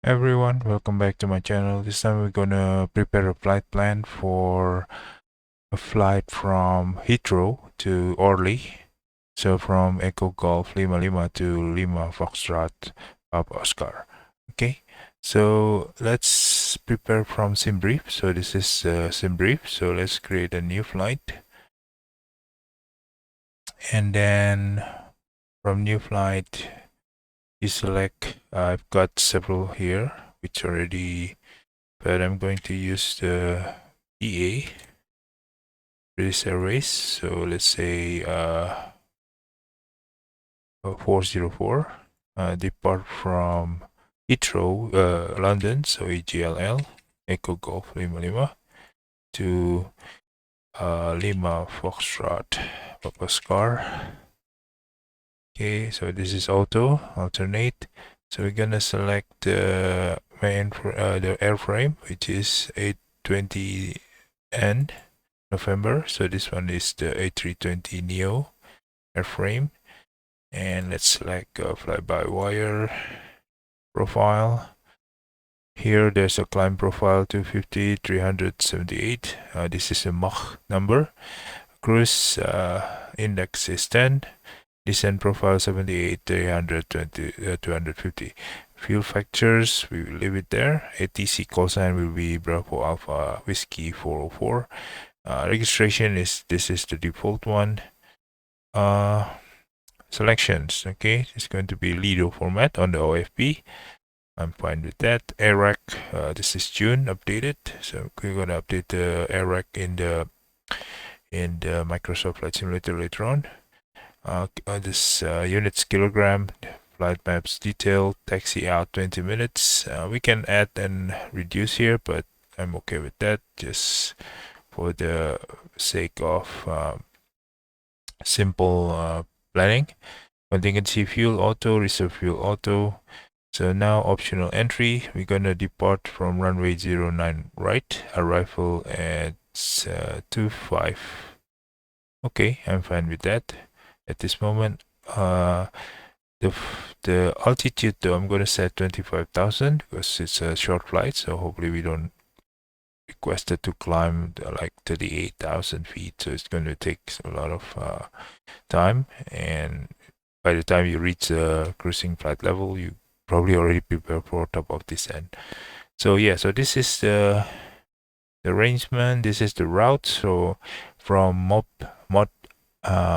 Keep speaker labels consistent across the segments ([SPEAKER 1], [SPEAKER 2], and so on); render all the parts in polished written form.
[SPEAKER 1] Everyone, welcome back to my channel. This time we're gonna prepare a flight plan for a flight from Heathrow to Orly. So from Echo Golf Lima Lima to Lima Foxtrot Papa Oscar. Okay, so let's prepare from SimBrief. So this is SimBrief. So let's create a new flight. And then from new flight, you select, I've got several here, which already, but I'm going to use the EA, British Airways. So let's say 404, depart from Heathrow, London, so EGLL, Echo Golf Lima Lima, to Lima Foxtrot Papa Oscar. Okay, so this is auto, alternate. So we're gonna select the airframe, which is A320N November. So this one is the A320 Neo airframe. And let's select fly-by-wire profile. Here there's a climb profile 250, 378. This is a Mach number. Cruise index is 10. Descent profile 78, 320, 250. Fuel factors, we will leave it there. ATC call sign will be Bravo Alpha Whiskey 404. Registration is, this is the default one. Selections, okay, it's going to be Lido format on the OFP. I'm fine with that. Air rack, this is June updated, so we're going to update the air rack in the Microsoft Flight Simulator later on. This units kilogram, flight maps detail, taxi out 20 minutes. We can add and reduce here, but I'm okay with that just for the sake of simple planning. Contingency fuel auto, reserve fuel auto. So now optional entry, we're gonna depart from runway 09 right, arrival at 25. Okay, I'm fine with that. At this moment, the altitude though, I'm going to set 25,000 because it's a short flight, so hopefully we don't request it to climb like 38,000 feet, so it's going to take a lot of time, and by the time you reach the cruising flight level, you probably already prepare for top of descent. So yeah, so this is the arrangement, this is the route. So from mod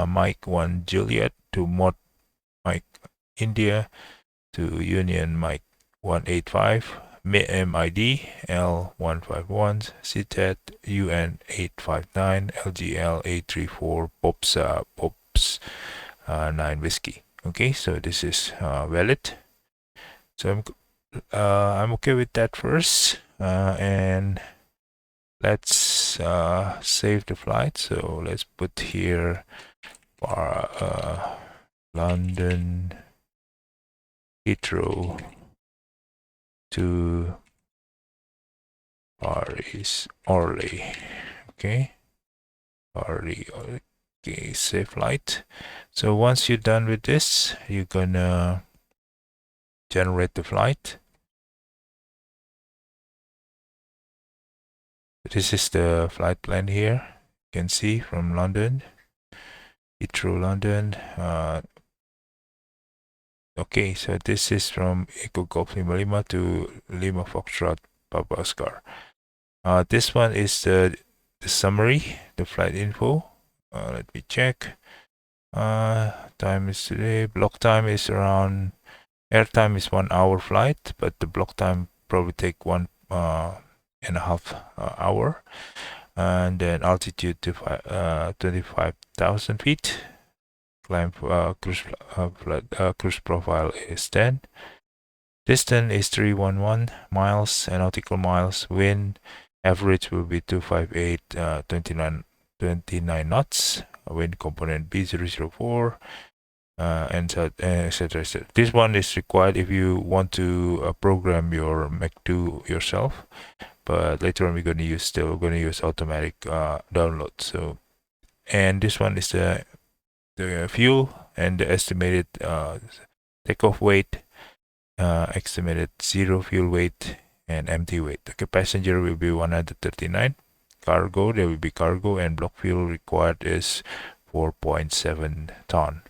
[SPEAKER 1] Mike 1 Juliet to mod Mike India to Union Mike 185, MID L151, CTET UN 859, LGL 834, POPS 9 Whiskey. Okay, so this is valid. So I'm okay with that first, and let's save the flight. So let's put here London Heathrow to Paris Orly. Okay, Orly. Okay, save flight. So once you're done with this, you're gonna generate the flight. This is the flight plan here. You can see from London, Heathrow, London. Okay, so this is from Echo Golf Lima Lima to Lima Foxtrot Papa Oscar. This one is the summary, the flight info. Let me check. Time is today. Block time is around. Air time is 1 hour flight, but the block time probably take 1.5 hour. And then altitude to 25,000 feet. Climb cruise profile is 10. Distance is 311 miles, and nautical miles. Wind average will be 258, 29 knots. Wind component B004, and etc. This one is required if you want to program your Mac 2 yourself, but later on we're going to use automatic download. So, and this one is the fuel and the estimated takeoff weight. estimated 0 fuel weight and empty weight. Okay, passenger will be 139. Cargo, there will be cargo, and block fuel required is 4.7 ton.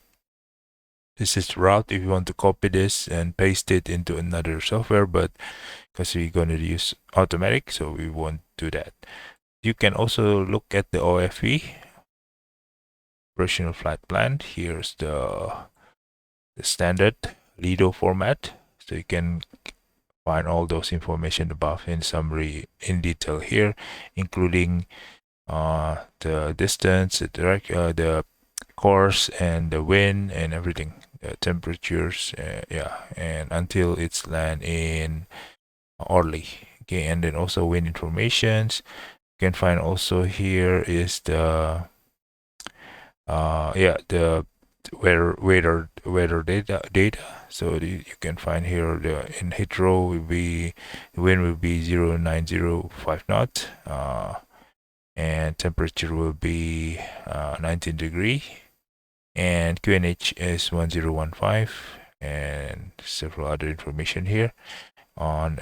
[SPEAKER 1] This is the route if you want to copy this and paste it into another software, but because we're going to use automatic, so we won't do that. You can also look at the OFP, operational flight plan. Here's the standard Lido format, so you can find all those information above in summary in detail here, including the distance, the course, and the wind, and everything, the temperatures, yeah, and until it's land in Orly. Okay, and then also wind informations. You can find also here is the the weather data. So you can find here in Heathrow will be the wind will be 0905 knots, and temperature will be 19 degree, and QNH is 1015, and several other information here on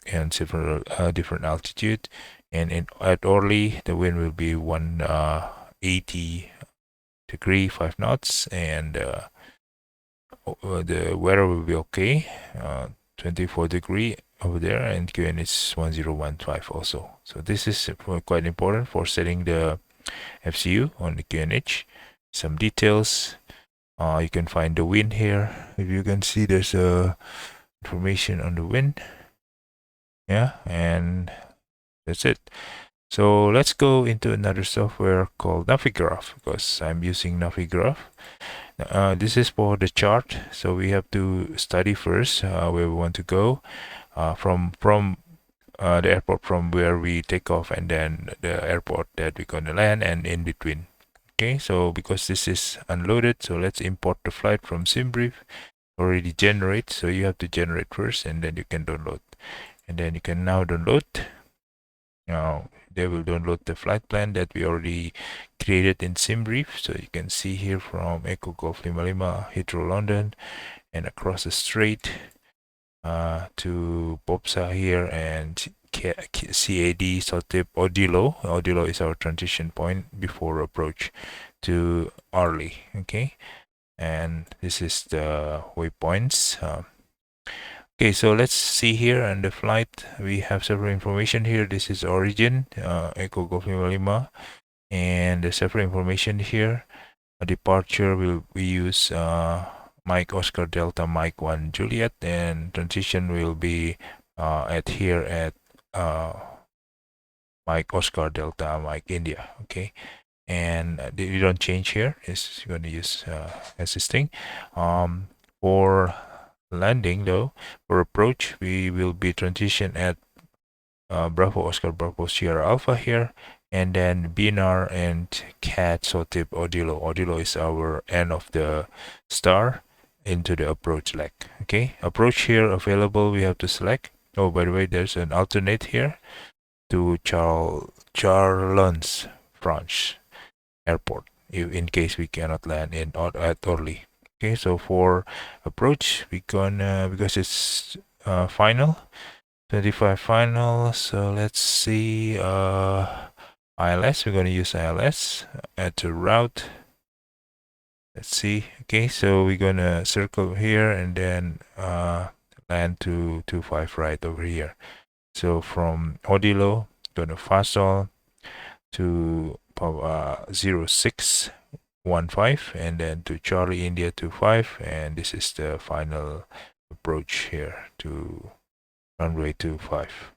[SPEAKER 1] and several different altitude. And at Orly the wind will be 180 degree 5 knots, and the weather will be okay, 24 degree over there, and QN is 1015 also. So this is quite important for setting the FCU on the QNH. Some details, you can find the wind here. If you can see, there's information on the wind. Yeah, and that's it. So let's go into another software called Navigraph, because I'm using Navigraph. This is for the chart, so we have to study first where we want to go, from the airport from where we take off, and then the airport that we're going to land, and in between. Okay, so because this is unloaded, so let's import the flight from SimBrief. Already generate, so you have to generate first, and then you can download, and then you can now download. Now they will download the flight plan that we already created in SimBrief. So you can see here from Echo Golf 55 Heathrow London, and across the strait to Bopsa here, and CAD Saltip Odilo. Odilo is our transition point before approach to Orly. Okay, and this is the waypoints. Okay, so let's see here on the flight. We have several information here. This is origin, Echo Golf 55, and the several information here. A departure will we use Mike Oscar Delta Mike 1 Juliet, and transition will be at here at Mike Oscar Delta Mike India. Okay, and you don't change here. It's going to use existing. For landing though, for approach we will be transition at Bravo Oscar Bravo Sierra Alpha here, and then BNR and CAD Sotip Odilo. Odilo is our end of the star into the approach leg. Okay, approach here available, we have to select. Oh, by the way, there's an alternate here to Charlons France Airport, in case we cannot land at Orly. Okay, so for approach we gonna, because it's final 25 final, so let's see ILS. We're going to use ILS at the route. Let's see. Okay, so we're going to circle here and then land to 25 right over here. So from Odilo, going to Fasol to 0615, and then to Charlie India 25, and this is the final approach here to runway 25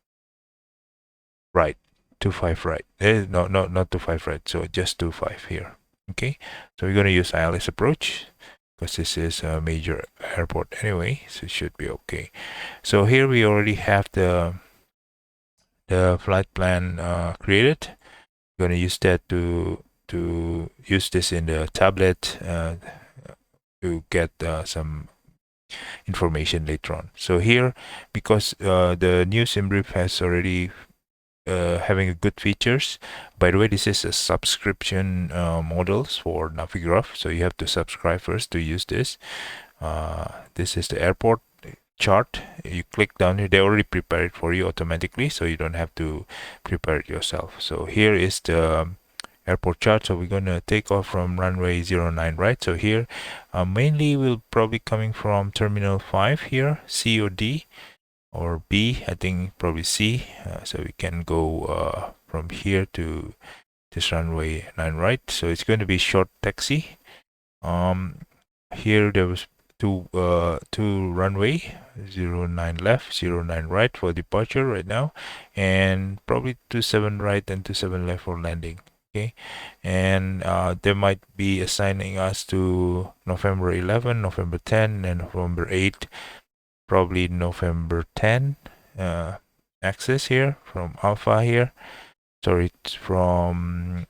[SPEAKER 1] right, 25 right. No, not 25 right, so just 25 here. Okay, so we're going to use ILS approach because this is a major airport anyway, so it should be okay. So here we already have the flight plan created. We're going to use that to use this in the tablet to get some information later on. So here, because the new SimBrief has already having a good features. By the way, this is a subscription models for Navigraph, so you have to subscribe first to use this. This is the airport. chart. You click down here, they already prepare it for you automatically, so you don't have to prepare it yourself. So here is the airport chart. So we're gonna take off from runway 09, right? So here mainly we'll probably coming from terminal 5 here, C or D or B, I think probably C. So we can go from here to this runway 9, right? So it's going to be short taxi. Here there was two runway 09 left, 09 right for departure right now, and probably 27 right and 27 left for landing. Okay, and they might be assigning us to November 11, November 10, and November 8. Probably November 10 access here from Alpha here. Sorry, it's from,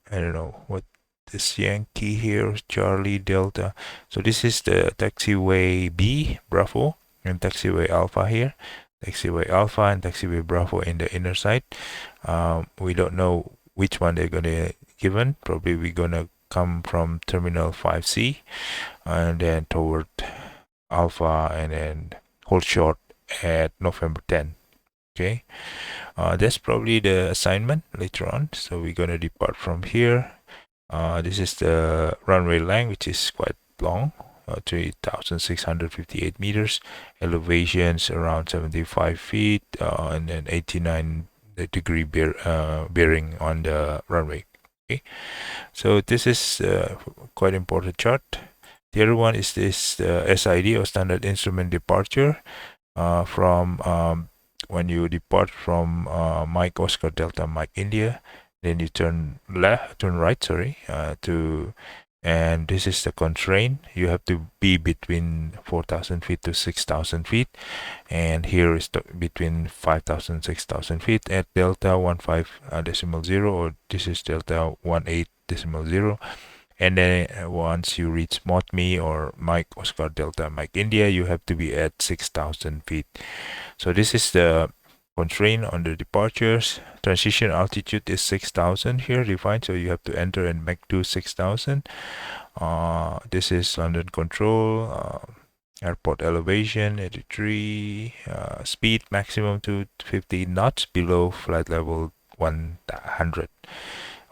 [SPEAKER 1] I don't know what this Yankee here, Charlie Delta. So this is the taxiway B, Bravo, and taxiway Alpha here. Taxiway Alpha and taxiway Bravo in the inner side. We don't know which one they're gonna given. Probably we're gonna come from terminal 5C and then toward Alpha and then hold short at November 10. Okay, that's probably the assignment later on. So we're gonna depart from here. This is the runway length, which is quite long, 3,658 meters. Elevations around 75 feet, and then 89-degree bearing on the runway. Okay, so this is quite important chart. The other one is this SID or standard instrument departure from when you depart from Mike Oscar Delta Mike India, then you turn right, sorry, and this is the constraint. You have to be between 4,000 feet to 6,000 feet, and here is between 5,000 6,000 feet at Delta 15.0, or this is Delta 18.0. And then once you reach Motmi or Mike Oscar Delta Mike India, you have to be at 6,000 feet. So this is the constraint on the departures. Transition altitude is 6,000 here defined, so you have to enter and make to 6,000. This is London control, airport elevation 83, speed maximum to 50 knots below flight level 100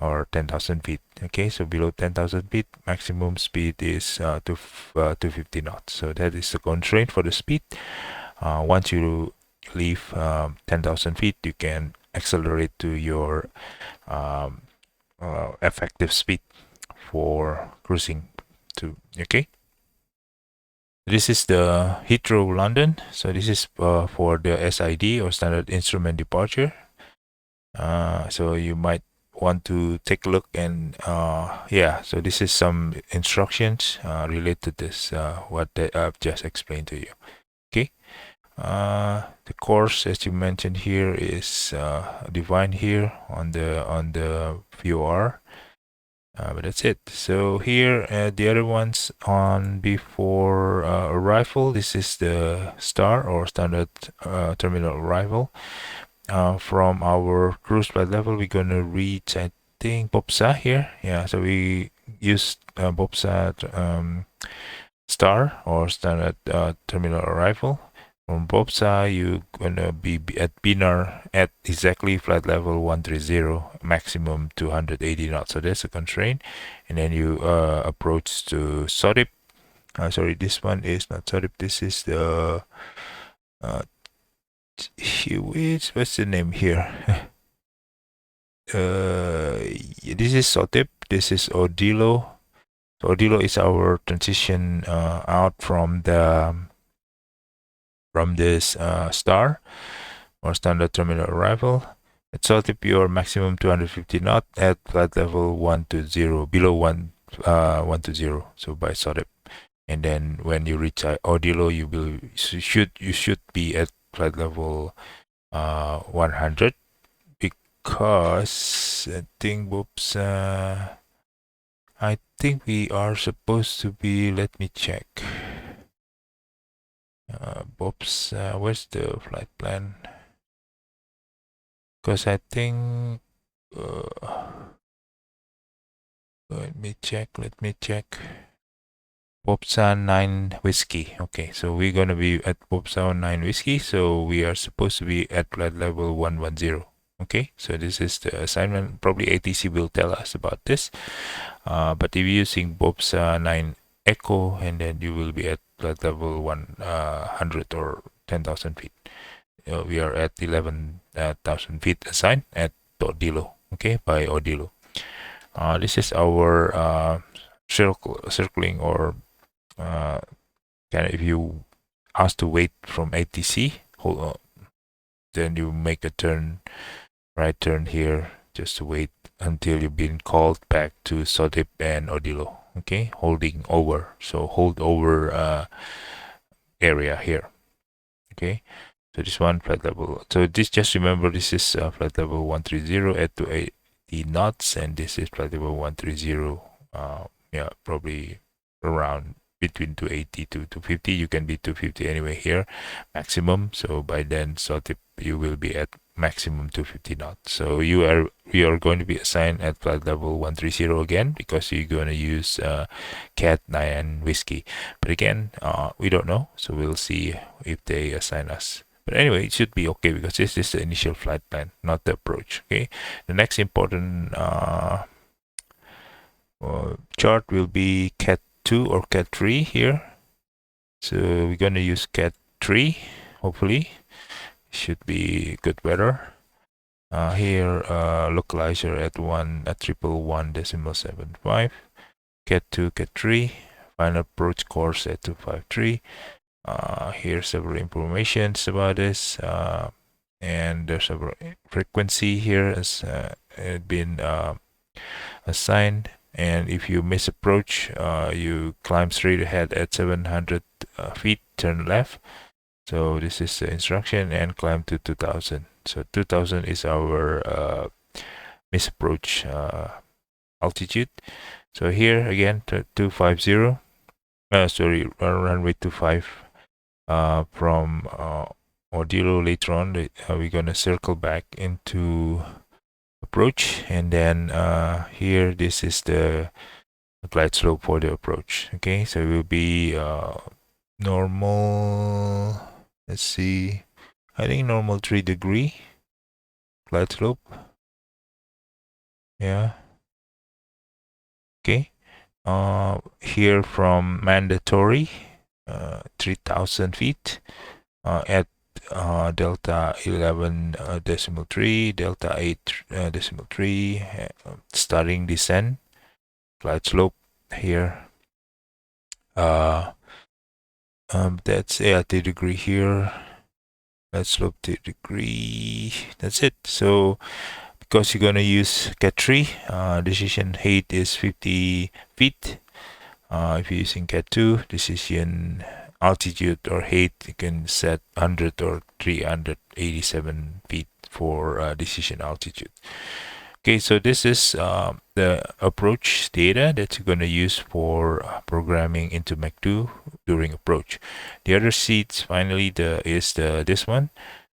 [SPEAKER 1] or 10,000 feet. Okay, so below 10,000 feet, maximum speed is 250 knots. So that is the constraint for the speed. Once you leave 10,000 feet, you can accelerate to your effective speed for cruising to. Okay, this is the Heathrow London. So this is for the SID or standard instrument departure. So you might want to take a look, and yeah, so this is some instructions related to this what I've just explained to you. Okay, the course, as you mentioned here, is defined here on the VOR, but that's it. So here the other ones on before arrival, this is the STAR or standard terminal arrival. From our cruise flight level, we're gonna reach, I think, Bopsa here. Yeah, so we use Bopsa STAR or standard terminal arrival. From Bopsa, you're gonna be at Pinar at exactly flight level 130, maximum 280 knots. So that's a constraint. And then you approach to Sodip. Sorry, this one is not Sodip. This is the what's the name here? This is Sotip. This is Odilo. So Odilo is our transition out from this STAR or standard terminal arrival. At Sotip, your maximum 250 knot at flight level 120, below 120. So by Sotip, and then when you reach Odilo, you should be at flight level 100, because I think whoops I think we are supposed to be, let me check, where's the flight plan, because I think let me check Bobsa 9 Whiskey. Okay, so we're gonna be at Bobsa 9 Whiskey, so we are supposed to be at flight level 110. Okay, so this is the assignment. Probably ATC will tell us about this. But if you're using Bobsa 9 Echo, and then you will be at flight level 100 or 10,000 feet. We are at 11,000 feet assigned at Odilo. Okay, by Odilo. This is our circling, or if you ask to wait from ATC, hold on, then you make a right turn here, just to wait until you've been called back to Sodip and Odilo. Okay, holding over. So hold over area here. Okay, so this one flight level. So this, just remember, this is flight level 130 at 280 knots, and this is flight level 130. Yeah, probably around between 280 to 250. You can be 250 anyway here, maximum. So by then, you will be at maximum 250 knots. So you are going to be assigned at flight level 130 again, because you're going to use Cat 9 Whiskey. But again, we don't know, so we'll see if they assign us. But anyway, it should be okay, because this is the initial flight plan, not the approach. Okay, the next important chart will be Cat 2 or Cat 3 here. So we're going to use Cat 3, hopefully. Should be good weather. Here, localizer at 111.75. Cat 2, Cat 3. Final approach course at 253. Here's several informations about this. And there's several frequency here has been assigned. And if you miss approach, you climb straight ahead at 700 feet, turn left. So this is the instruction, and climb to 2000. So 2000 is our miss approach altitude. So here again, 250. Sorry, runway 25. From Odilo later on, we're gonna circle back into approach, and then here, this is the glide slope for the approach. Okay, so it will be normal. Let's see, I think normal 3-degree glide slope. Yeah. Okay. Here from mandatory 3000 feet at delta 11.3, delta 8.3, starting descent, glide slope here. That's 30-degree here. Let's slope 30-degree. That's it. So because you're gonna use Cat 3, decision height is 50 feet. If you're using Cat 2, decision altitude or height, you can set 100 or 387 feet for decision altitude. Okay, so this is the approach data that you're going to use for programming into Mach 2 during approach. The other seats, finally, is this one.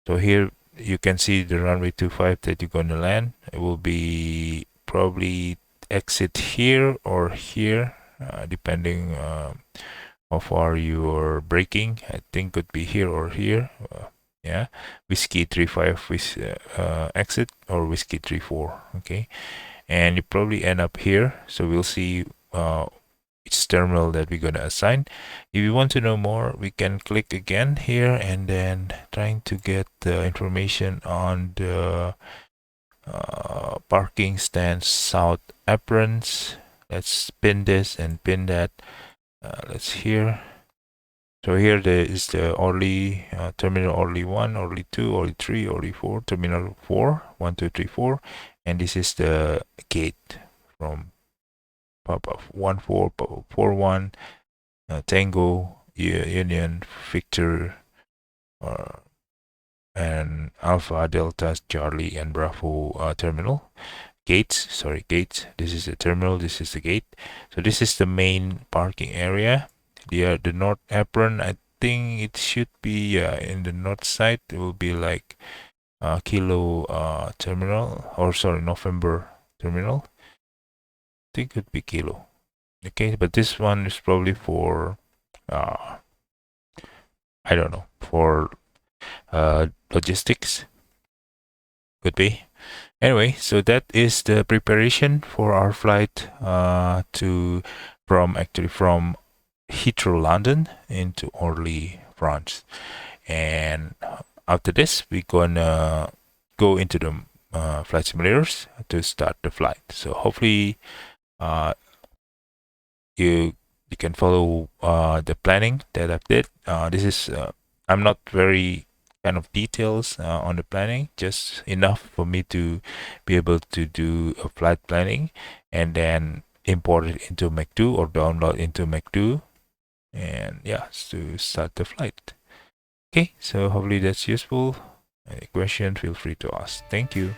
[SPEAKER 1] So here you can see the runway 25 that you're going to land. It will be probably exit here or here, depending how far you're braking. I think could be here or here. Yeah, Whiskey 35 with exit, or Whiskey 34. Okay, and you probably end up here. So we'll see which terminal that we're gonna assign. If you want to know more, we can click again here, and then trying to get the information on the parking stand south aprons. Let's pin this and pin that. Let's here. So here there is the Orly terminal Orly 1, Orly 2, Orly 3, Orly 4, terminal 4, 1, 2, 3, 4, and this is the gate from Papa 1, 4, Papa 4, 1, Tango, Union, Victor, and Alpha, Delta, Charlie, and Bravo terminal. Gates. This is the terminal, this is the gate. So this is the main parking area. The north apron, I think it should be in the north side. It will be like Kilo terminal, or sorry, November terminal. I think it would be Kilo. Okay, but this one is probably for I don't know, for logistics, could be. Anyway, so that is the preparation for our flight from Heathrow, London into Orly, France. And after this, we're gonna go into the flight simulators to start the flight. So hopefully you can follow the planning that I've did. This is I'm not very kind of details on the planning, just enough for me to be able to do a flight planning and then import it into Mac2 or download into Mac2, and yeah, to start the flight. Okay, so hopefully that's useful. Any question, feel free to ask. Thank you.